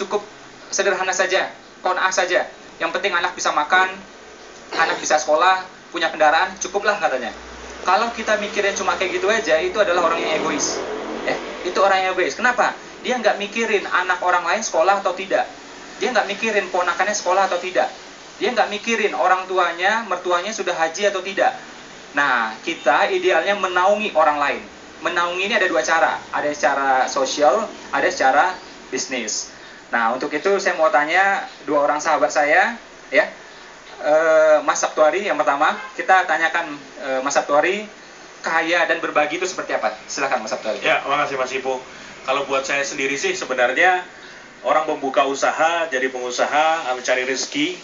Cukup sederhana saja, qanaah saja. Yang penting anak bisa makan, anak bisa sekolah, punya kendaraan, cukuplah katanya. Kalau kita mikirin cuma kayak gitu aja, itu adalah orang yang egois. Itu orang yang egois. Kenapa? Dia nggak mikirin anak orang lain sekolah atau tidak. Dia nggak mikirin ponakannya sekolah atau tidak. Dia nggak mikirin orang tuanya, mertuanya sudah haji atau tidak. Nah, kita idealnya menaungi orang lain. Menaungi ini ada dua cara. Ada secara sosial, ada secara bisnis. Nah, untuk itu saya mau tanya dua orang sahabat saya, ya, Mas Sabtuari yang pertama. Kita tanyakan Mas Sabtuari, kaya dan berbagi itu seperti apa? Silakan Mas Sabtuari. Ya, makasih Mas Ipo. Kalau buat saya sendiri sih sebenarnya orang membuka usaha, jadi pengusaha, mencari rezeki,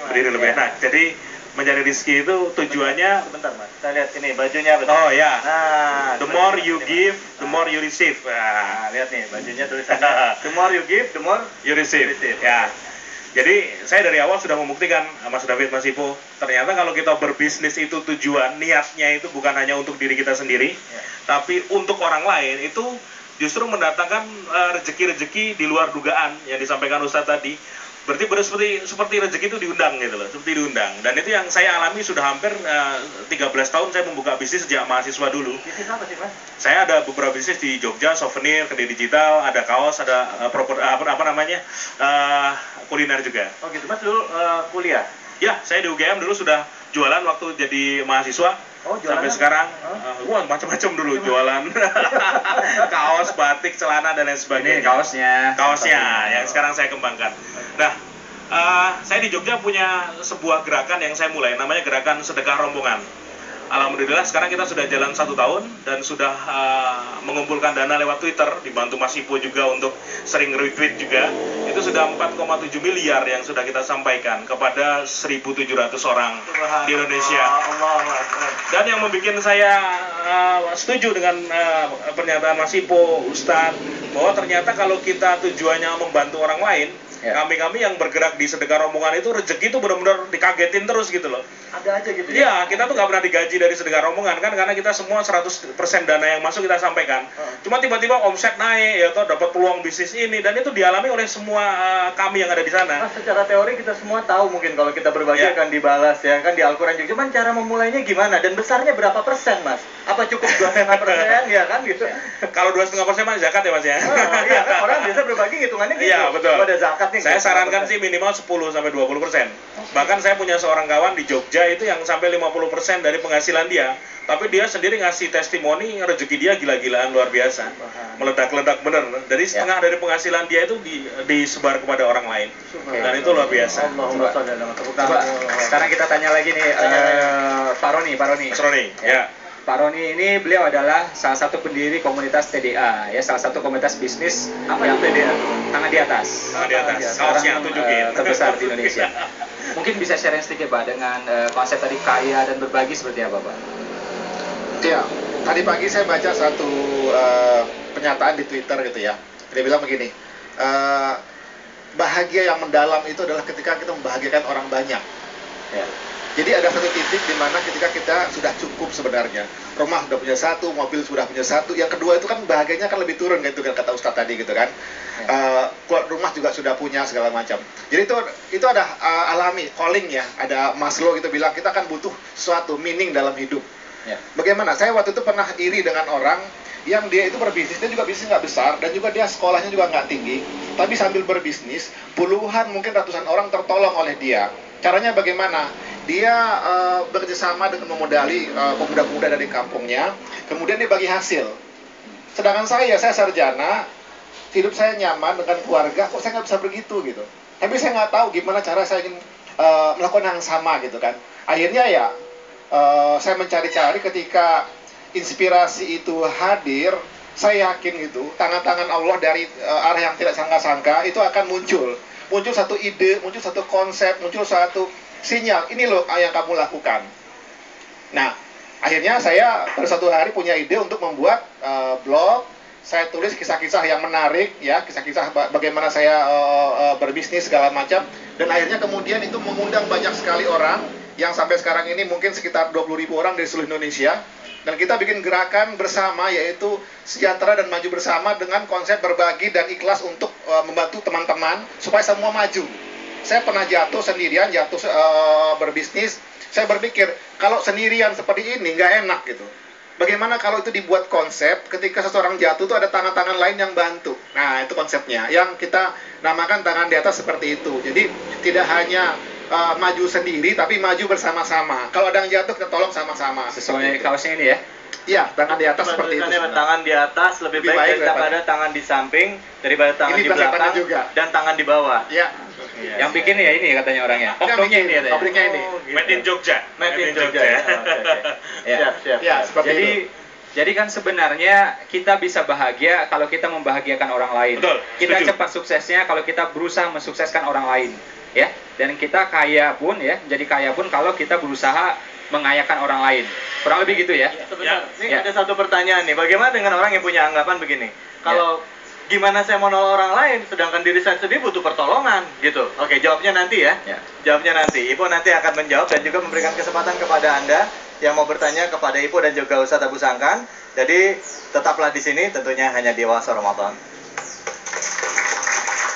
berdiri lebih enak. Jadi mencari rezeki itu tujuannya. Bentar Mas, saya lihat ini bajunya betul. Oh ya. Nah, The more you give, the more you receive. Nah, lihat nih bajunya tulisannya. The more you give, the more You receive. Ya. Jadi saya dari awal sudah membuktikan, Mas David, Mas Ipo, ternyata kalau kita berbisnis itu tujuan, niatnya itu bukan hanya untuk diri kita sendiri, tapi untuk orang lain, itu justru mendatangkan rezeki-rezeki di luar dugaan yang disampaikan Ustadz tadi. Berarti seperti rezeki itu diundang gitu loh, seperti diundang. Dan itu yang saya alami sudah hampir 13 tahun saya membuka bisnis sejak mahasiswa dulu. Bisnis apa sih Mas? Saya ada beberapa bisnis di Jogja, souvenir, kedai digital, ada kaos, ada kuliner juga. Oh gitu Mas, dulu kuliah? Ya, saya di UGM dulu sudah jualan waktu jadi mahasiswa. Oh, jualan sampai sekarang, wah macam-macam dulu jualan. Kaos, batik, celana dan lain sebagainya. Ini kaosnya. Kaosnya yang sekarang saya kembangkan. Nah, saya di Jogja punya sebuah gerakan yang saya mulai, namanya gerakan sedekah rombongan. Alhamdulillah sekarang kita sudah jalan 1 tahun dan sudah mengumpulkan dana lewat Twitter, dibantu Mas Ipo juga untuk sering retweet juga. Itu sudah 4,7 miliar yang sudah kita sampaikan kepada 1.700 orang di Indonesia. Dan yang membuat saya setuju dengan pernyataan Mas Ipo, Ustadz, bahwa ternyata kalau kita tujuannya membantu orang lain, kami yang bergerak di sedekah rombongan itu rezeki itu benar-benar dikagetin terus gitu loh. Ada aja gitu ya? Iya, kita tuh nggak pernah digaji dari sedekah rombongan kan, karena kita semua 100% dana yang masuk kita sampaikan. Cuma tiba-tiba omset naik, ya atau dapat peluang bisnis ini, dan itu dialami oleh semua kami yang ada di sana. Mas, secara teori kita semua tahu mungkin kalau kita berbagi akan dibalas ya kan di Al-Quran juga. Cuman cara memulainya gimana dan besarnya berapa persen Mas? Apa cukup 2,5% ya kan gitu? Kalau 2,5% mah zakat ya Mas ya? Iya kan, orang biasa berbagi hitungannya gitu. Iya, betul. Ada zakat nih. Saya sarankan sih minimal 10-20%. Bahkan saya punya seorang kawan di Jogja itu yang sampai 50% dari penghasilan dia. Tapi dia sendiri ngasih testimoni rezeki dia gila-gilaan luar biasa. Meledak-ledak bener. Dari setengah dari penghasilan dia itu disebar kepada orang lain. Dan itu luar biasa. Coba sekarang kita tanya lagi nih Pak Roni. Mas Roni, ya. Pak Roni ini beliau adalah salah satu pendiri komunitas TDA, ya, salah satu komunitas bisnis yang TDA, tangan di atas. Tangan di atas. Kaosnya tunjukin. Terbesar di Indonesia. Mungkin bisa sharing sedikit Pak dengan konsep tadi kaya dan berbagi seperti apa Pak? Ya, tadi pagi saya baca satu pernyataan di Twitter gitu ya. Dia bilang begini, bahagia yang mendalam itu adalah ketika kita membahagiakan orang banyak. Ya. Jadi ada satu titik di mana ketika kita sudah cukup sebenarnya, rumah sudah punya satu, mobil sudah punya satu, yang kedua itu kan bahagianya kan lebih turun gitu kan kata Ustadz tadi gitu kan, rumah juga sudah punya segala macam. Jadi itu ada alami calling ya, ada Maslow gitu bilang kita kan butuh suatu meaning dalam hidup. Ya. Bagaimana? Saya waktu itu pernah iri dengan orang yang dia itu berbisnis, dia juga bisnis nggak besar dan juga dia sekolahnya juga nggak tinggi, tapi sambil berbisnis puluhan mungkin ratusan orang tertolong oleh dia. Caranya bagaimana? Dia bekerjasama dengan memodali pemuda-pemuda dari kampungnya, kemudian dia bagi hasil. Sedangkan saya sarjana, hidup saya nyaman dengan keluarga, kok saya nggak bisa begitu gitu. Tapi saya nggak tahu gimana cara saya ingin melakukan yang sama gitu kan. Akhirnya ya saya mencari-cari, ketika inspirasi itu hadir, saya yakin gitu, tangan-tangan Allah dari arah yang tidak sangka-sangka itu akan muncul satu ide, muncul satu konsep, muncul satu sinyal, ini loh yang kamu lakukan. Nah, akhirnya saya pada suatu hari punya ide untuk membuat blog. Saya tulis kisah-kisah yang menarik, ya, kisah-kisah bagaimana saya berbisnis segala macam. Dan akhirnya kemudian itu mengundang banyak sekali orang yang sampai sekarang ini mungkin sekitar 20.000 orang dari seluruh Indonesia. Dan kita bikin gerakan bersama, yaitu sejahtera dan maju bersama dengan konsep berbagi dan ikhlas untuk membantu teman-teman supaya semua maju. Saya pernah jatuh sendirian, berbisnis. Saya berpikir, kalau sendirian seperti ini nggak enak gitu. Bagaimana kalau itu dibuat konsep, ketika seseorang jatuh itu ada tangan-tangan lain yang bantu. Nah, itu konsepnya. Yang kita namakan tangan di atas seperti itu. Jadi, tidak hanya maju sendiri, tapi maju bersama-sama. Kalau ada yang jatuh, kita tolong sama-sama. Sesuai kaosnya ini ya. Iya, tangan di atas seperti itu. Tangan di atas lebih baik daripada tangan di samping, daripada tangan Ini di belakang juga. dan tangan di bawah. Iya. Yang bikin ya ini katanya orangnya. Oknumnya ini katanya. Pabriknya ini. Made in Jogja. Made in Jogja. Ya. Ya. Siap. Ya, seperti Jadi itu. jadi kan sebenarnya kita bisa bahagia kalau kita membahagiakan orang lain. Betul, Kita setuju. cepat suksesnya kalau kita berusaha mensukseskan orang lain, ya. Dan kita kaya pun ya, jadi kaya pun kalau kita berusaha mengayakan orang lain. Kurang lebih gitu ya. Sebentar, ini Ya. ada satu pertanyaan nih. Bagaimana dengan orang yang punya anggapan begini? Kalau gimana saya mau nolong orang lain, sedangkan diri saya sendiri butuh pertolongan, gitu. Oke, jawabnya nanti ya. Ya. Jawabnya nanti. Ipo nanti akan menjawab dan juga memberikan kesempatan kepada Anda yang mau bertanya kepada Ipo dan juga Ustadz Abu Sangkan. Jadi tetaplah di sini, tentunya hanya di Wasa Ramadan.